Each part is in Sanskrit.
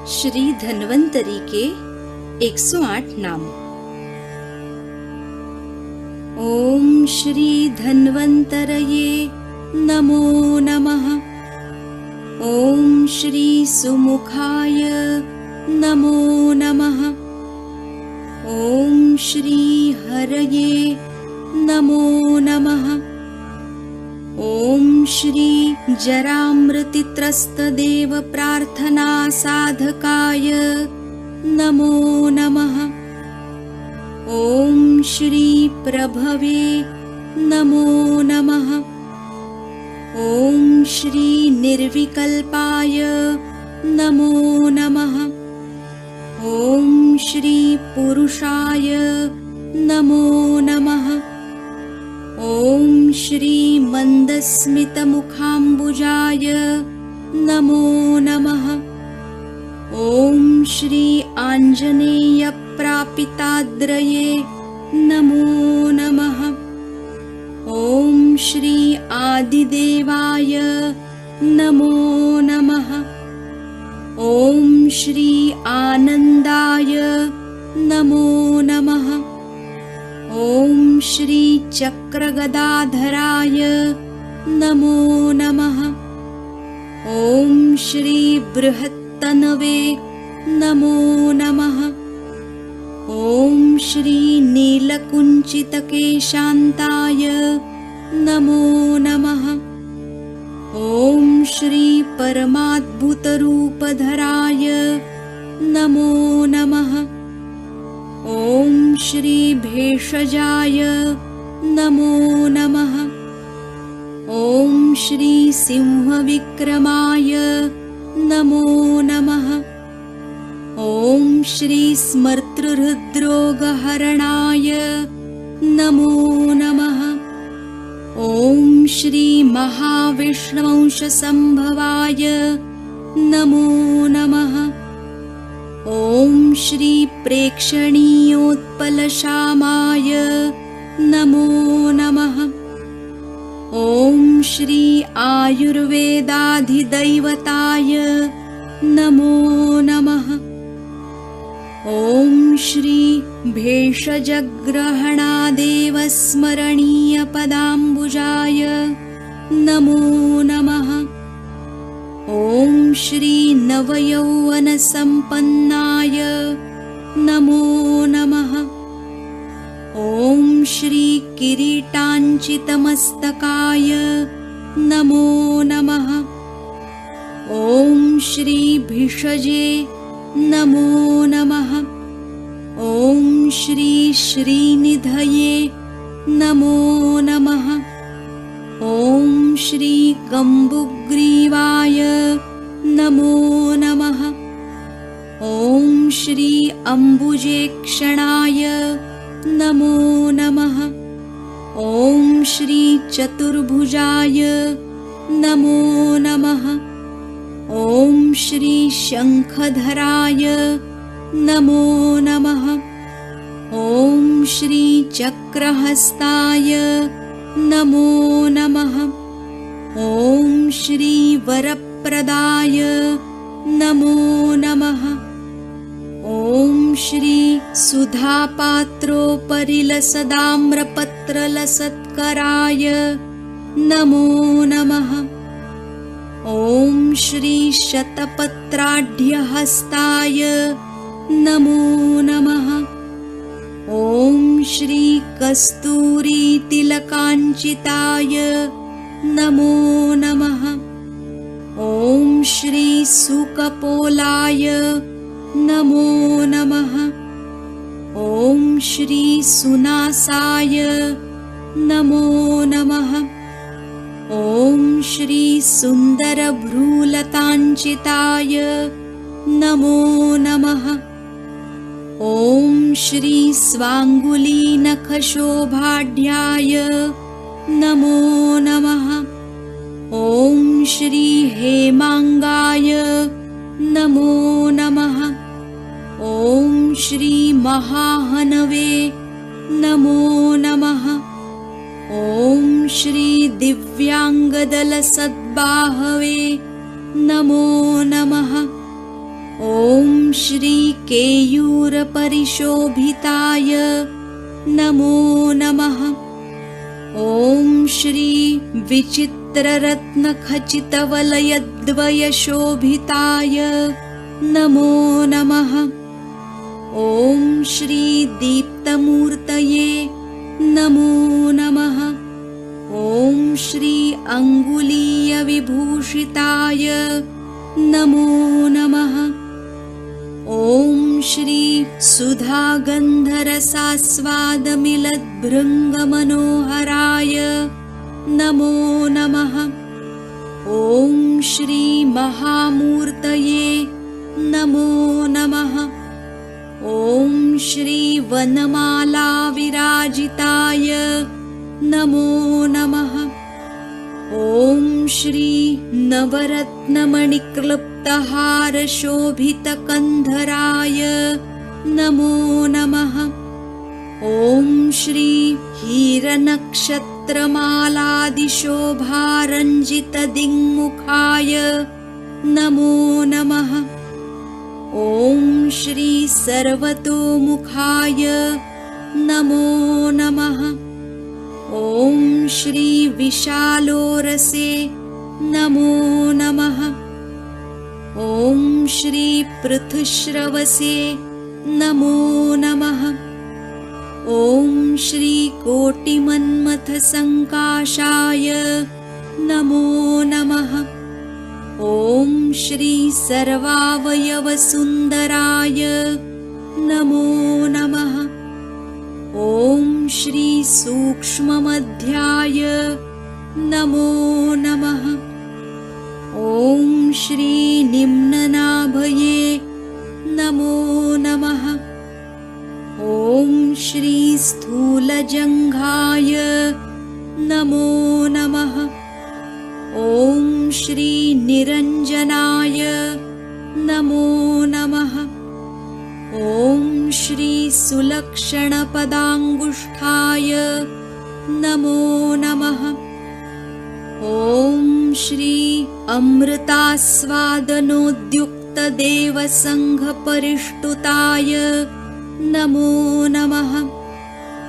श्री धन्वंतरी के 108 नाम। ओम श्री धन्वंतरये नमो नमः। ओम श्री सुमुखाय नमो नमः। ओम श्री हरये नमो नमः। ओम श्री जरामृतित्रस्तदेव प्रार्थना साधकाय नमो नमः। ओम श्री प्रभवे नमो नमः। ओम श्री निर्विकल्पाय नमो नमः। ओम श्री पुरुषाय नमो नमः। ओम श्री मंदस्मितमुखाम्बुजाय नमो नमः। ओम श्री आञ्जनेयप्रापिताद्रये नमो नमः। ओम श्री आदिदेवाय नमो नमः। ओम श्री आनन्दाय नमो नमः। ओम श्री चक्रगदाधराय नमो नमः। ओम श्री बृहत्तनवे नमो नमः। ओम श्री नीलकुञ्चितकेशान्ताय नमो नमः। ओम श्री परमाद्भुतरूपधराय नमो नमः। ओम श्री भेषजाय नमो नमः। ओम श्री सिंहविक्रमाय नमो नमः। ओम श्री स्मर्तृहृद्रोगहरणाय नमो नमः। ओम श्री महाविष्णुवंशसंभवाय नमो नमः। ओम श्री प्रेक्षणीयोत्पलश्यामाय नमो नमः। ओम श्री आयुर्वेदाधिदैवताय नमो नमः। ओम श्री भेषजग्रहणादेवस्मरणीयपदाम्बुजाय नमो नमः। ओम श्री नवयौवनसम्पन्नाय नमो नमः। ओम श्री किरीटाञ्चितमस्तकाय नमो नमः। ओम श्री भिषजे नमो नमः। ओम श्री श्रीनिधये नमो नमः। ओम श्री कम्बुग्रीवाय नमो नमः। ओम श्री अम्बुजेक्षणाय नमो नमः। ओम श्री चतुर्भुजाय नमो नमः। ओम श्री शंखधराय नमो नमः। ओम श्री चक्रहस्ताय नमो नमः। ओम श्री वरप्रदाय नमो नमः। ओम श्री सुधापात्रोपरिलसदाम्रपत्रलसत्कराय नमो नमः। ओम श्री शतपत्राढ्यहस्ताय नमो नमः। ओम श्री कस्तूरीतिलकाञ्चिताय नमो नमः। ओम श्री सुकपोलाय नमो नमः। ओम श्री सुनासाय नमो नमः। ओम श्री सुन्दरभ्रूलताञ्चिताय नमो नमः। ओम श्री स्वाङ्गुलीनखशोभाढ्याय नमो नमः। ओम श्री हेमांगाय नमो नमः। ओम श्री महाहनवे नमो नमः। ओम श्री दिव्यांगदलसद्बाहवे नमो नमः। ॐ श्री केयूरपरिशोभिताय नमो नमः। ॐ श्री विचित्ररत्नखचितवलयद्वयशोभिताय नमो नमः। ॐ श्री दीप्तमूर्तये नमो नमः। ॐ श्री अङ्गुलीयविभूषिताय नमो नमः। ॐ श्री सुधागन्धरसास्वादमिलद्भृङ्गमनोहराय नमो नमः। ॐ श्री महामूर्तये नमो नमः। ॐ श्री वनमालाविराजिताय नमो नमः। ॐ श्री नवरत्नमणिक्लृप्तहारशोभितकन्धराय नमो नमः। ॐ श्री हीरनक्षत्रमालादिशोभारञ्जितदिङ्मुखाय नमो नमः। ॐ श्री सर्वतोमुखाय नमो नमः। ॐ श्री विशालोरसे नमो नमः। ॐ श्री पृथुश्रवसे नमो नमः। ॐ श्री कोटिमन्मथसङ्काशाय नमो नमः। ॐ श्री सर्वावयवसुन्दराय नमो नमः। ॐ श्री सूक्ष्ममध्याय नमो नमः। ॐ श्री निम्ननाभये नमो नमः। ॐ श्री स्थूलजङ्घाय नमो नमः। ॐ श्री निरञ्जनाय नमो नमः। ॐ श्री सुलक्षणपदाङ्गुष्ठाय नमो नमः। ॐ श्री अमृतास्वादनोद्युक्तदेवसङ्घपरिष्टुताय नमो नमः।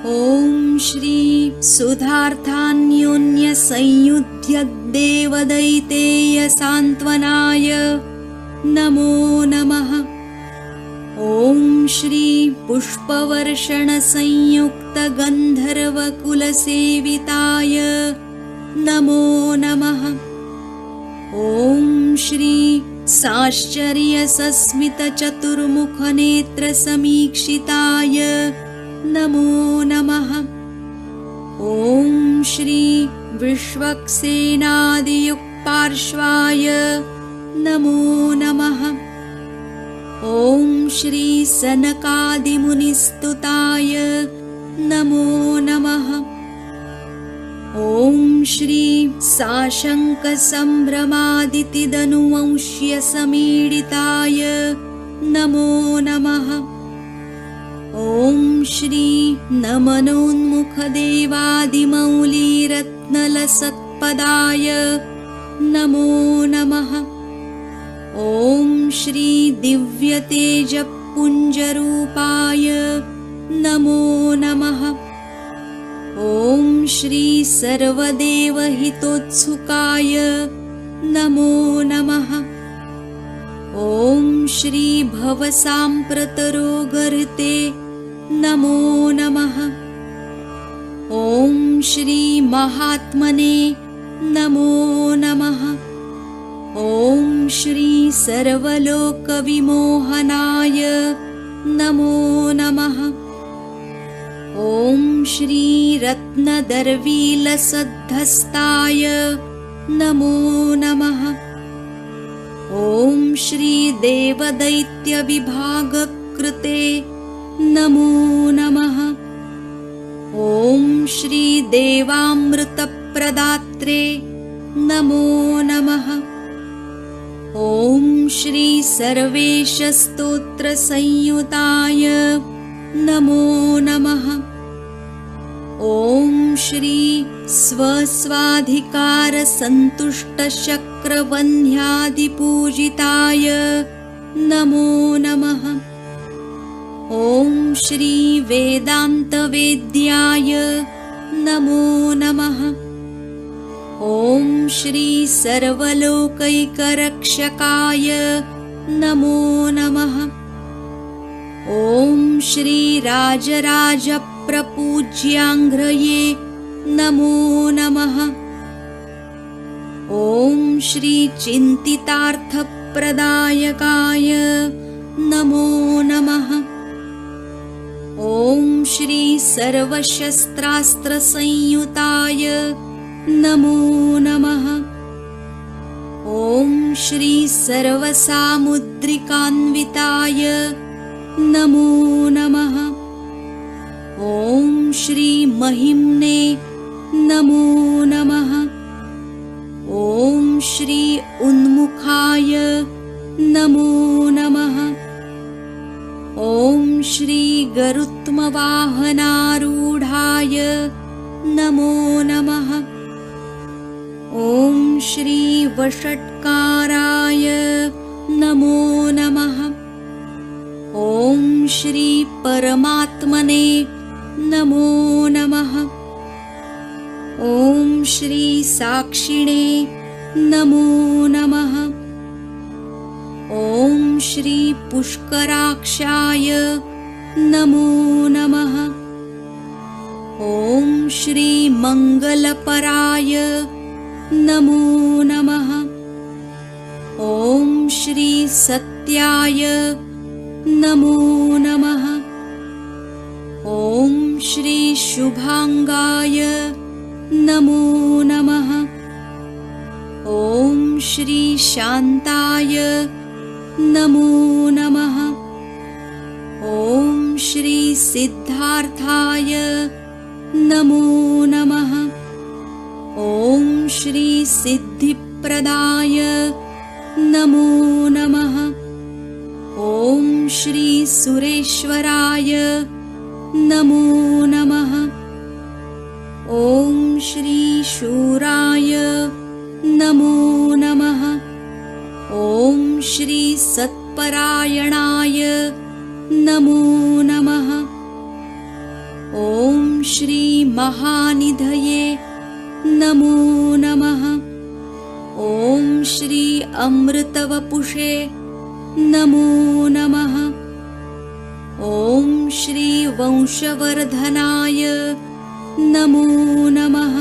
ॐ श्री सुधार्थान्योन्यसंयुध्यद्देवदैतेयसान्त्वनाय नमो नमः। ॐ श्री पुष्पवर्षणसंयुक्तगन्धर्वकुलसेविताय नमो नमः। ॐ श्री साश्चर्यसस्मितचतुर्मुखनेत्रसमीक्षिताय नमो नमः। ॐ श्री विश्वक्सेनादियुक्तपार्श्वाय नमो नमः। ॐ श्री सनकादिमुनिस्तुताय नमो नमः। ॐ श्री साशङ्कसम्भ्रमादितिदनुवंश्यसमीडिताय नमो नमः। ॐ श्री नमनोन्मुखदेवादिमौलिरत्नलसत्पदाय नमो नमः। ॐ श्री दिव्यतेजपुञ्जरूपाय नमो नमः। ॐ श्री सर्वदेवहितोत्सुकाय नमो नमः। ॐ श्री भवसाम्प्रतरोगहृते नमो नमः। ॐ श्री महात्मने नमो नमः। ॐ श्री सर्वलोकविमोहनाय नमो नमः। ॐ श्री रत्नदर्वीलसद्धस्ताय नमो नमः। ॐ श्री देवदैत्यविभागकृते नमो नमः। ॐ श्री देवामृतप्रदात्रे नमो नमः। ॐ श्री सर्वेशस्तोत्रसंयुताय नमो नमः। ॐ श्री स्वस्वाधिकारसन्तुष्टशक्रवह्न्यादिपूजिताय नमो नमः। ॐ श्री वेदान्तवेद्याय नमो नमः। ॐ श्री सर्वलोकैकरक्षकाय नमो नमः। ॐ श्री राजराजप्रपूज्याङ्घ्रये नमो नमः। ॐ श्री चिन्तितार्थप्रदायकाय नमो नमः। ॐ श्री सर्वशस्त्रास्त्रसंयुताय नमो नमः। ॐ श्री सर्वसामुद्रिकान्विताय नमो नमः। ॐ श्री महिम्ने नमो नमः। ॐ श्री उन्मुखाय नमो नमः। ॐ श्री गरुत्मवाहनारूढाय नमो नमः। ॐ श्री वषट्काराय नमो नमः। ॐ श्री परमात्मने नमो नमः। ॐ श्री साक्षिणे नमो नमः। ॐ श्री पुष्कराक्षाय नमो नमः। ॐ श्री मङ्गलपराय नमो नमः। ॐ श्री सत्याय नमो नमः। ॐ श्री शुभांगाय नमो नमः। ॐ श्री शान्ताय नमो नमः। ॐ श्री सिद्धार्थाय नमो नमः। ॐ श्री सिद्धिप्रदाय नमो नमः। ॐ श्री सुरेश्वराय नमो नमः। ॐ श्री शूराय नमो नमः। ॐ श्री सत्परायणाय नमो नमः। ॐ श्री महानिधये नमो नमः। ॐ श्री अमृतवपुषे नमो नमः। ॐ श्री वंशवर्धनाय नमो नमः।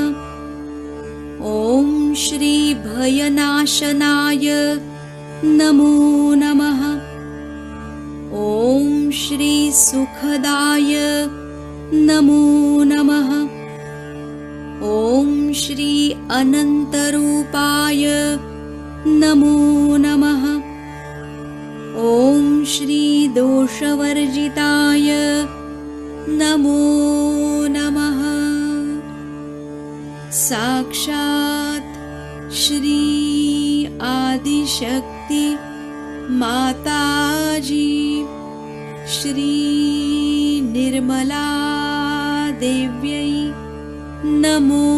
ॐ श्री भयनाशनाय नमो नमः। ॐ श्री सुखदाय नमो नमः। ॐ श्री अनन्तरूपाय नमो नमः। ॐ श्री दोषवर्जिताय नमो नमः। साक्षात् श्री आदिशक्ति माताजी श्री निर्मला देव्यै नमो